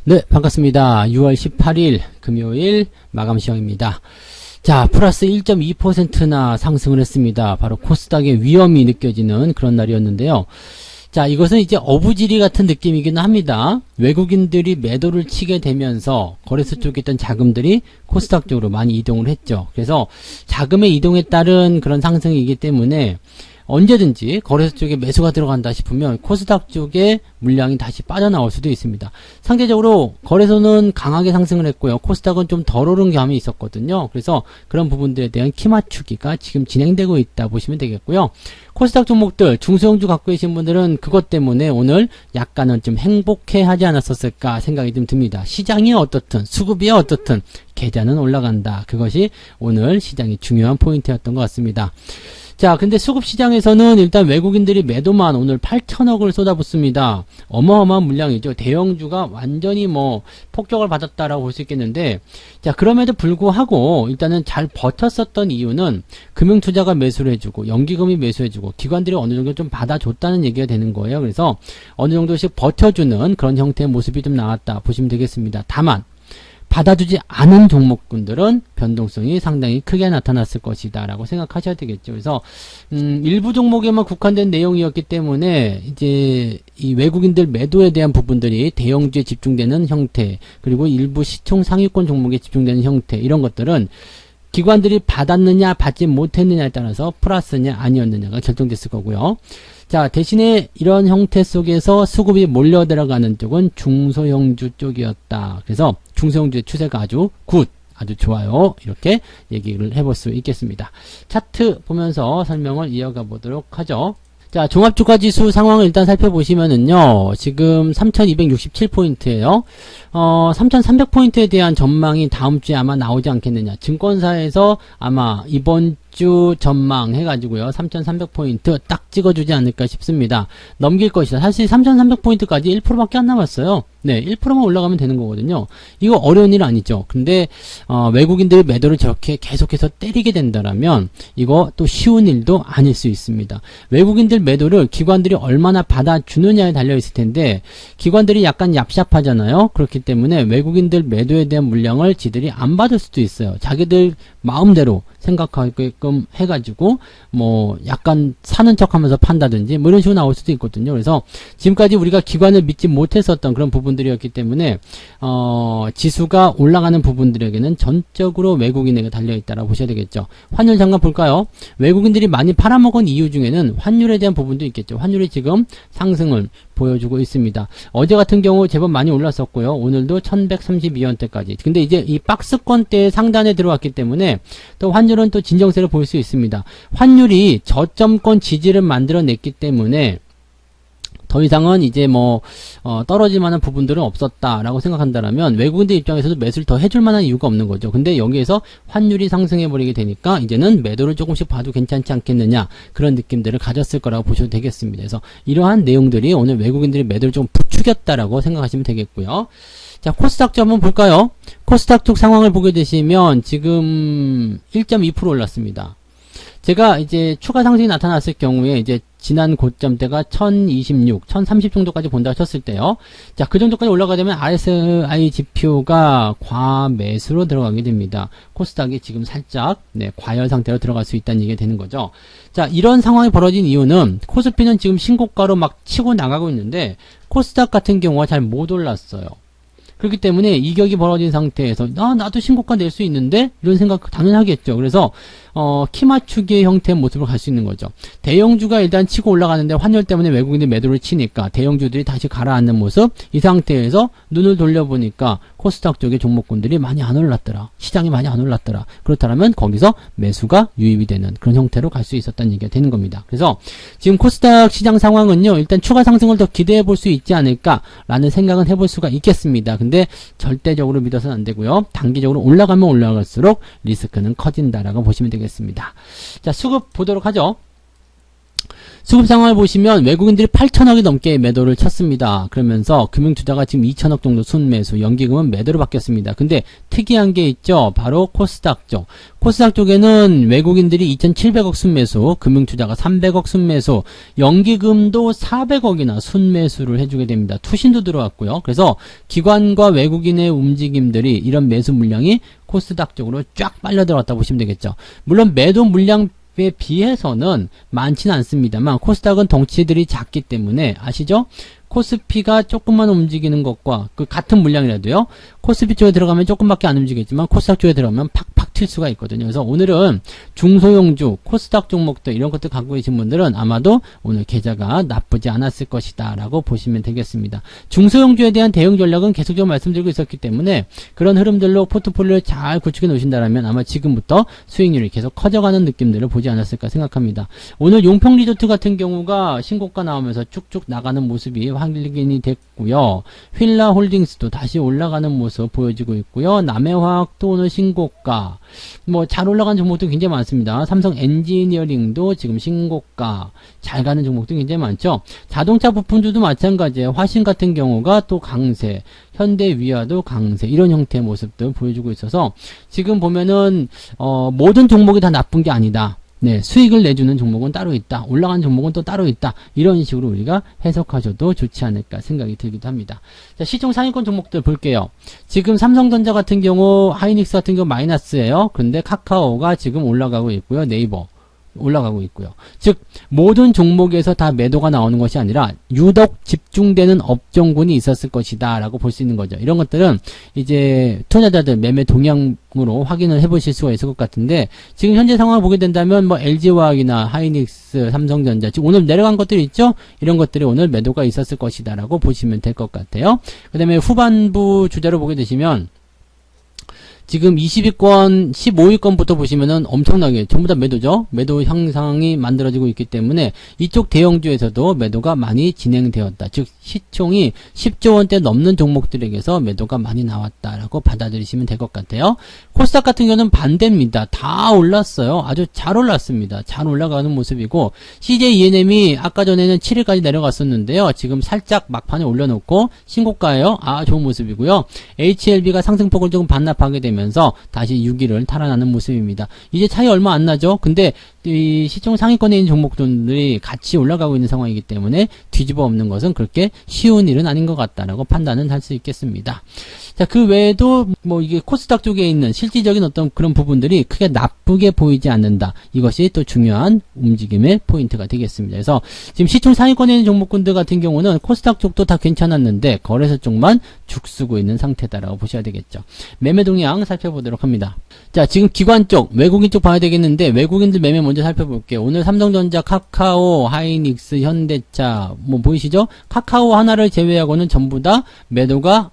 네, 반갑습니다. 6월 18일 금요일 마감 시황입니다. 자, 플러스 1.2%나 상승을 했습니다. 바로 코스닥의 위험이 느껴지는 그런 날이었는데요. 자, 이것은 이제 어부지리 같은 느낌이긴 합니다. 외국인들이 매도를 치게 되면서 거래소 쪽에 있던 자금들이 코스닥 쪽으로 많이 이동을 했죠. 그래서 자금의 이동에 따른 그런 상승이기 때문에 언제든지 거래소 쪽에 매수가 들어간다 싶으면 코스닥 쪽에 물량이 다시 빠져나올 수도 있습니다. 상대적으로 거래소는 강하게 상승을 했고요. 코스닥은 좀 덜 오른 감이 있었거든요. 그래서 그런 부분들에 대한 키 맞추기가 지금 진행되고 있다 보시면 되겠고요. 코스닥 종목들 중소형주 갖고 계신 분들은 그것 때문에 오늘 약간은 좀 행복해 하지 않았었을까 생각이 좀 듭니다. 시장이 어떻든 수급이 어떻든 계좌는 올라간다. 그것이 오늘 시장의 중요한 포인트였던 것 같습니다. 자, 근데 수급시장에서는 일단 외국인들이 매도만 오늘 8천억을 쏟아붓습니다. 어마어마한 물량이죠. 대형주가 완전히 폭격을 받았다라고 볼 수 있겠는데, 자, 그럼에도 불구하고 일단은 잘 버텼었던 이유는 금융투자가 매수를 해주고, 연기금이 매수해주고, 기관들이 어느 정도 좀 받아줬다는 얘기가 되는 거예요. 그래서 어느 정도씩 버텨주는 그런 형태의 모습이 좀 나왔다 보시면 되겠습니다. 다만, 받아주지 않은 종목군들은 변동성이 상당히 크게 나타났을 것이다 라고 생각하셔야 되겠죠. 그래서 일부 종목에만 국한된 내용이었기 때문에 이제 이 외국인들 매도에 대한 부분들이 대형주에 집중되는 형태, 그리고 일부 시총 상위권 종목에 집중되는 형태, 이런 것들은 기관들이 받았느냐 받지 못했느냐에 따라서 플러스냐 아니었느냐가 결정됐을 거고요. 자, 대신에 이런 형태 속에서 수급이 몰려 들어가는 쪽은 중소형주 쪽이었다. 그래서 중소형주의 추세가 아주 아주 좋아요. 이렇게 얘기를 해볼 수 있겠습니다. 차트 보면서 설명을 이어가 보도록 하죠. 자, 종합주가지수 상황을 일단 살펴보시면은요, 지금 3267포인트예요. 3300포인트에 대한 전망이 다음 주에 아마 나오지 않겠느냐. 증권사에서 아마 이번 주 전망 해가지고요, 3300포인트 딱 찍어주지 않을까 싶습니다. 넘길 것이다. 사실 3300포인트까지 1%밖에 안 남았어요. 네, 1%만 올라가면 되는 거거든요. 이거 어려운 일 아니죠. 근데 외국인들이 매도를 저렇게 계속해서 때리게 된다라면 이거 또 쉬운 일도 아닐 수 있습니다. 외국인들 매도를 기관들이 얼마나 받아주느냐에 달려있을 텐데, 기관들이 약간 얍삽하잖아요. 그렇기 때문에 외국인들 매도에 대한 물량을 지들이 안 받을 수도 있어요. 자기들 마음대로 생각하게끔 해가지고 약간 사는 척하면서 판다든지 이런 식으로 나올 수도 있거든요. 그래서 지금까지 우리가 기관을 믿지 못했었던 그런 부분들이었기 때문에 지수가 올라가는 부분들에게는 전적으로 외국인에게 달려있다라고 보셔야 되겠죠. 환율 잠깐 볼까요? 외국인들이 많이 팔아먹은 이유 중에는 환율에 대한 부분도 있겠죠. 환율이 지금 상승을 보여주고 있습니다. 어제 같은 경우 제법 많이 올랐었고요. 오늘도 1132원대까지. 근데 이제 이 박스권대 상단에 들어왔기 때문에 또 환율은 또 진정세를 보일 수 있습니다. 환율이 저점권 지지를 만들어냈기 때문에 더 이상은 이제 떨어질 만한 부분들은 없었다라고 생각한다면 외국인들 입장에서도 매수를 더 해줄 만한 이유가 없는 거죠. 근데 여기에서 환율이 상승해버리게 되니까 이제는 매도를 조금씩 봐도 괜찮지 않겠느냐, 그런 느낌들을 가졌을 거라고 보셔도 되겠습니다. 그래서 이러한 내용들이 오늘 외국인들이 매도를 좀 부추겼다라고 생각하시면 되겠고요. 자, 코스닥 좀 한번 볼까요? 코스닥 쪽 상황을 보게 되시면 지금 1.2% 올랐습니다. 제가 이제 추가 상승이 나타났을 경우에 이제 지난 고점대가 1026, 1030 정도까지 본다고 쳤을 때요. 자, 그 정도까지 올라가게 되면 RSI 지표가 과매수로 들어가게 됩니다. 코스닥이 지금 살짝 과열 상태로 들어갈 수 있다는 얘기가 되는 거죠. 자, 이런 상황이 벌어진 이유는 코스피는 지금 신고가로 막 치고 나가고 있는데 코스닥 같은 경우가 잘 못 올랐어요. 그렇기 때문에 이격이 벌어진 상태에서 나도 신고가 낼 수 있는데 이런 생각 당연하겠죠. 그래서 키 맞추기의 형태의 모습을 갈 수 있는 거죠. 대형주가 일단 치고 올라가는데 환율 때문에 외국인들이 매도를 치니까 대형주들이 다시 가라앉는 모습, 이 상태에서 눈을 돌려보니까 코스닥 쪽의 종목군들이 많이 안 올랐더라. 시장이 많이 안 올랐더라. 그렇다면 거기서 매수가 유입이 되는 그런 형태로 갈 수 있었다는 얘기가 되는 겁니다. 그래서 지금 코스닥 시장 상황은요, 일단 추가 상승을 더 기대해 볼 수 있지 않을까라는 생각은 해볼 수가 있겠습니다. 근데 절대적으로 믿어서는 안 되고요. 단기적으로 올라가면 올라갈수록 리스크는 커진다라고 보시면 되겠습니다. 자, 수급 보도록 하죠. 수급 상황을 보시면 외국인들이 8천억이 넘게 매도를 쳤습니다. 그러면서 금융투자가 지금 2천억 정도 순매수, 연기금은 매도로 바뀌었습니다. 근데 특이한 게 있죠. 바로 코스닥 쪽. 코스닥 쪽에는 외국인들이 2,700억 순매수, 금융투자가 300억 순매수, 연기금도 400억이나 순매수를 해주게 됩니다. 투신도 들어왔고요. 그래서 기관과 외국인의 움직임들이 이런 매수 물량이 코스닥 쪽으로 쫙 빨려 들어갔다 보시면 되겠죠. 물론 매도 물량 에 비해서는 많지는 않습니다만 코스닥은 덩치들이 작기 때문에 아시죠? 코스피가 조금만 움직이는 것과 그 같은 물량이라도요. 코스피 쪽에 들어가면 조금밖에 안 움직이겠지만 코스닥 쪽에 들어가면 팍팍 튈 수가 있거든요. 그래서 오늘은 중소형주, 코스닥 종목들 이런 것들 갖고 계신 분들은 아마도 오늘 계좌가 나쁘지 않았을 것이다 라고 보시면 되겠습니다. 중소형주에 대한 대응 전략은 계속적으로 말씀드리고 있었기 때문에 그런 흐름들로 포트폴리오를 잘 구축해 놓으신다면 아마 지금부터 수익률이 계속 커져가는 느낌들을 보지 않았을까 생각합니다. 오늘 용평리조트 같은 경우가 신고가 나오면서 쭉쭉 나가는 모습이 확인이 됐고요. 휠라홀딩스도 다시 올라가는 모습 보여지고 있고요. 남해화학도 오늘 신고가, 뭐 잘 올라가는 종목도 굉장히 많습니다. 삼성 엔지니어링도 지금 신고가, 잘 가는 종목도 굉장히 많죠. 자동차 부품주도 마찬가지예요. 화신 같은 경우가 또 강세, 현대위아도 강세, 이런 형태의 모습들 보여주고 있어서 지금 보면은 모든 종목이 다 나쁜 게 아니다. 네, 수익을 내주는 종목은 따로 있다. 올라가는 종목은 또 따로 있다. 이런 식으로 우리가 해석하셔도 좋지 않을까 생각이 들기도 합니다. 자, 시총 상위권 종목들 볼게요. 지금 삼성전자 같은 경우, 하이닉스 같은 경우 마이너스예요. 근데 카카오가 지금 올라가고 있고요. 네이버 올라가고 있고요. 즉 모든 종목에서 다 매도가 나오는 것이 아니라 유독 집중되는 업종군이 있었을 것이다 라고 볼 수 있는 거죠. 이런 것들은 이제 투자자들 매매 동향으로 확인을 해보실 수가 있을 것 같은데 지금 현재 상황을 보게 된다면 뭐 LG화학이나 하이닉스, 삼성전자 지금 오늘 내려간 것들이 있죠. 이런 것들이 오늘 매도가 있었을 것이다 라고 보시면 될 것 같아요. 그 다음에 후반부 주자로 보게 되시면 지금 20위권, 15위권부터 보시면은 엄청나게 전부 다 매도죠. 매도 향상이 만들어지고 있기 때문에 이쪽 대형주에서도 매도가 많이 진행되었다. 즉 시총이 10조 원대 넘는 종목들에게서 매도가 많이 나왔다라고 받아들이시면 될 것 같아요. 코스닥 같은 경우는 반대입니다. 다 올랐어요. 아주 잘 올랐습니다. 잘 올라가는 모습이고 CJ ENM이 아까 전에는 7일까지 내려갔었는데요. 지금 살짝 막판에 올려놓고 신고가예요. 아, 좋은 모습이고요. HLB가 상승폭을 조금 반납하게 되면 면서 다시 6위를 탈환하는 모습입니다. 이제 차이 얼마 안 나죠? 근데 이 시총 상위권에 있는 종목들이 같이 올라가고 있는 상황이기 때문에 뒤집어 엎는 것은 그렇게 쉬운 일은 아닌 것 같다라고 판단은 할 수 있겠습니다. 자, 그 외에도 뭐 이게 코스닥 쪽에 있는 실질적인 어떤 그런 부분들이 크게 나쁘게 보이지 않는다. 이것이 또 중요한 움직임의 포인트가 되겠습니다. 그래서 지금 시총 상위권에 있는 종목군들 같은 경우는 코스닥 쪽도 다 괜찮았는데 거래소 쪽만 죽쓰고 있는 상태다라고 보셔야 되겠죠. 매매 동향 살펴보도록 합니다. 자, 지금 기관 쪽, 외국인 쪽 봐야 되겠는데 외국인들 매매 먼저 살펴볼게요. 오늘 삼성전자, 카카오, 하이닉스, 현대차 뭐 보이시죠? 카카오 하나를 제외하고는 전부 다 매도가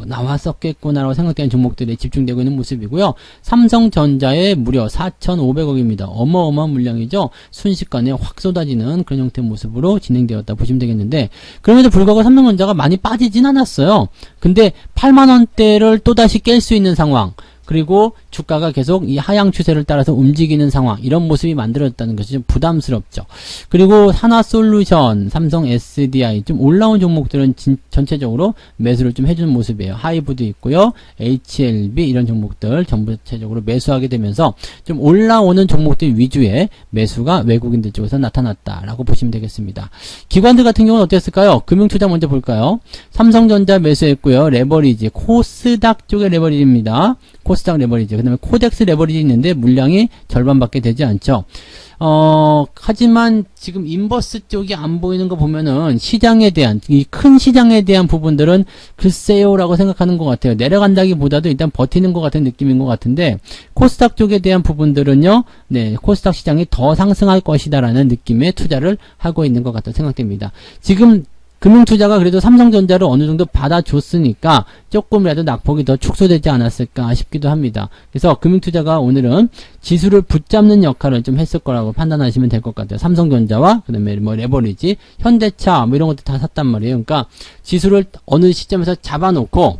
나왔었겠구나라고 생각되는 종목들이 집중되고 있는 모습이고요. 삼성전자에 무려 4,500억입니다. 어마어마한 물량이죠. 순식간에 확 쏟아지는 그런 형태의 모습으로 진행되었다 보시면 되겠는데 그럼에도 불구하고 삼성전자가 많이 빠지진 않았어요. 근데 8만원대를 또다시 깰 수 있는 상황, 그리고 주가가 계속 이 하향 추세를 따라서 움직이는 상황, 이런 모습이 만들어졌다는 것이 좀 부담스럽죠. 그리고 하나솔루션, 삼성 SDI 좀 올라온 종목들은 전체적으로 매수를 좀 해주는 모습이에요. 하이브도 있고요. HLB 이런 종목들 전체적으로 매수하게 되면서 좀 올라오는 종목들 위주의 매수가 외국인들 쪽에서 나타났다라고 보시면 되겠습니다. 기관들 같은 경우는 어땠을까요? 금융투자 먼저 볼까요? 삼성전자 매수했고요. 레버리지, 코스닥 쪽의 레버리지입니다. 코스닥 레버리지, 그 다음에 코덱스 레버리지 있는데 물량이 절반밖에 되지 않죠. 하지만 지금 인버스 쪽이 안 보이는 거 보면은 시장에 대한, 이 큰 시장에 대한 부분들은 글쎄요라고 생각하는 것 같아요. 내려간다기보다도 일단 버티는 것 같은 느낌인 것 같은데 코스닥 쪽에 대한 부분들은요, 네, 코스닥 시장이 더 상승할 것이다라는 느낌의 투자를 하고 있는 것 같다 생각됩니다. 지금 금융투자가 그래도 삼성전자를 어느 정도 받아줬으니까 조금이라도 낙폭이 더 축소되지 않았을까 싶기도 합니다. 그래서 금융투자가 오늘은 지수를 붙잡는 역할을 좀 했을 거라고 판단하시면 될 것 같아요. 삼성전자와 그 다음에 뭐 레버리지, 현대차 뭐 이런 것도 다 샀단 말이에요. 그러니까 지수를 어느 시점에서 잡아놓고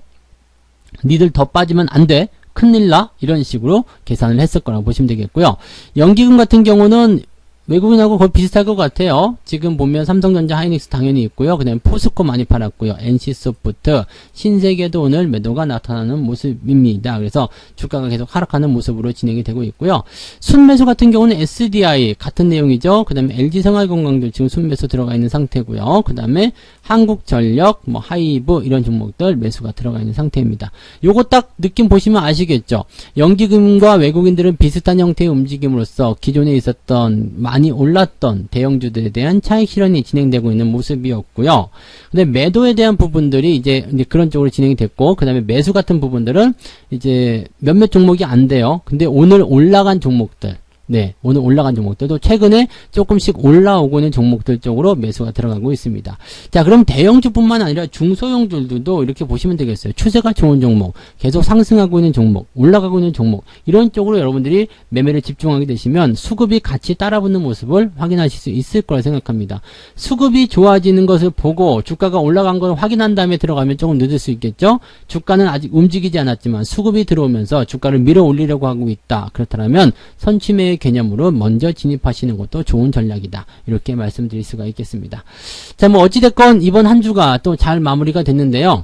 니들 더 빠지면 안 돼, 큰일 나, 이런 식으로 계산을 했을 거라고 보시면 되겠고요. 연기금 같은 경우는 외국인하고 거의 비슷할 것 같아요. 지금 보면 삼성전자, 하이닉스 당연히 있고요. 그 다음에 포스코 많이 팔았고요. NC소프트, 신세계도 오늘 매도가 나타나는 모습입니다. 그래서 주가가 계속 하락하는 모습으로 진행이 되고 있고요. 순매수 같은 경우는 SDI 같은 내용이죠. 그 다음에 LG생활건강도 지금 순매수 들어가 있는 상태고요. 그 다음에 한국전력, 뭐 하이브 이런 종목들 매수가 들어가 있는 상태입니다. 요거 딱 느낌 보시면 아시겠죠? 연기금과 외국인들은 비슷한 형태의 움직임으로써 기존에 있었던 많이 올랐던 대형주들에 대한 차익 실현이 진행되고 있는 모습이었고요. 근데 매도에 대한 부분들이 이제 그런 쪽으로 진행이 됐고, 그 다음에 매수 같은 부분들은 이제 몇몇 종목이 안 돼요. 근데 오늘 올라간 종목들, 네, 오늘 올라간 종목들도 최근에 조금씩 올라오고 있는 종목들 쪽으로 매수가 들어가고 있습니다. 자, 그럼 대형주뿐만 아니라 중소형주들도 이렇게 보시면 되겠어요. 추세가 좋은 종목, 계속 상승하고 있는 종목, 올라가고 있는 종목, 이런 쪽으로 여러분들이 매매를 집중하게 되시면 수급이 같이 따라붙는 모습을 확인하실 수 있을 거라 생각합니다. 수급이 좋아지는 것을 보고 주가가 올라간 걸 확인한 다음에 들어가면 조금 늦을 수 있겠죠? 주가는 아직 움직이지 않았지만 수급이 들어오면서 주가를 밀어 올리려고 하고 있다. 그렇다면 선취매 개념으로 먼저 진입하시는 것도 좋은 전략이다. 이렇게 말씀드릴 수가 있겠습니다. 자, 뭐 어찌됐건 이번 한 주가 또 잘 마무리가 됐는데요.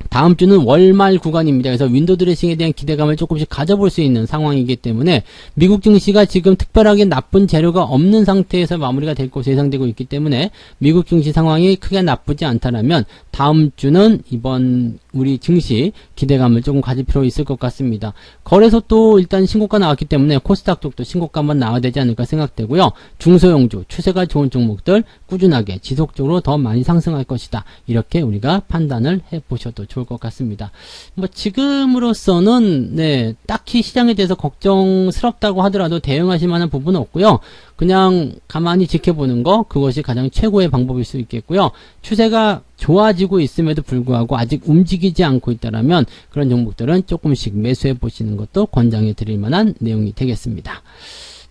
다음 주는 월말 구간입니다. 그래서 윈도우 드레싱에 대한 기대감을 조금씩 가져볼 수 있는 상황이기 때문에 미국 증시가 지금 특별하게 나쁜 재료가 없는 상태에서 마무리가 될 것으로 예상되고 있기 때문에 미국 증시 상황이 크게 나쁘지 않다면 다음 주는 이번 우리 증시 기대감을 조금 가질 필요 있을 것 같습니다. 거래소 또 일단 신고가 나왔기 때문에 코스닥 쪽도 신고가 한번 나와야 되지 않을까 생각되고요. 중소형주, 추세가 좋은 종목들 꾸준하게 지속적으로 더 많이 상승할 것이다. 이렇게 우리가 판단을 해보셔도 좋을 것 같습니다. 뭐 지금으로서는 네, 딱히 시장에 대해서 걱정스럽다고 하더라도 대응하실 만한 부분은 없고요. 그냥 가만히 지켜보는 거, 그것이 가장 최고의 방법일 수 있겠고요. 추세가 좋아지고 있음에도 불구하고 아직 움직이지 않고 있다라면 그런 종목들은 조금씩 매수해 보시는 것도 권장해 드릴 만한 내용이 되겠습니다.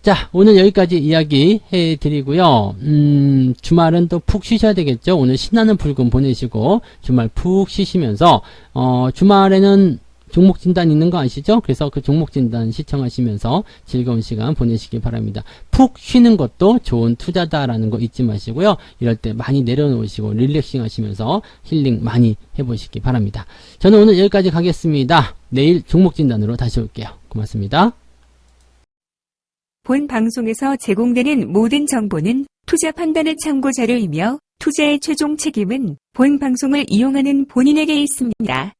자, 오늘 여기까지 이야기 해드리고요. 주말은 또 푹 쉬셔야 되겠죠. 오늘 신나는 불금 보내시고 주말 푹 쉬시면서 주말에는 종목 진단 있는 거 아시죠? 그래서 그 종목 진단 시청하시면서 즐거운 시간 보내시기 바랍니다. 푹 쉬는 것도 좋은 투자다라는 거 잊지 마시고요. 이럴 때 많이 내려놓으시고 릴렉싱 하시면서 힐링 많이 해보시기 바랍니다. 저는 오늘 여기까지 가겠습니다. 내일 종목 진단으로 다시 올게요. 고맙습니다. 본 방송에서 제공되는 모든 정보는 투자 판단의 참고 자료이며 투자의 최종 책임은 본 방송을 이용하는 본인에게 있습니다.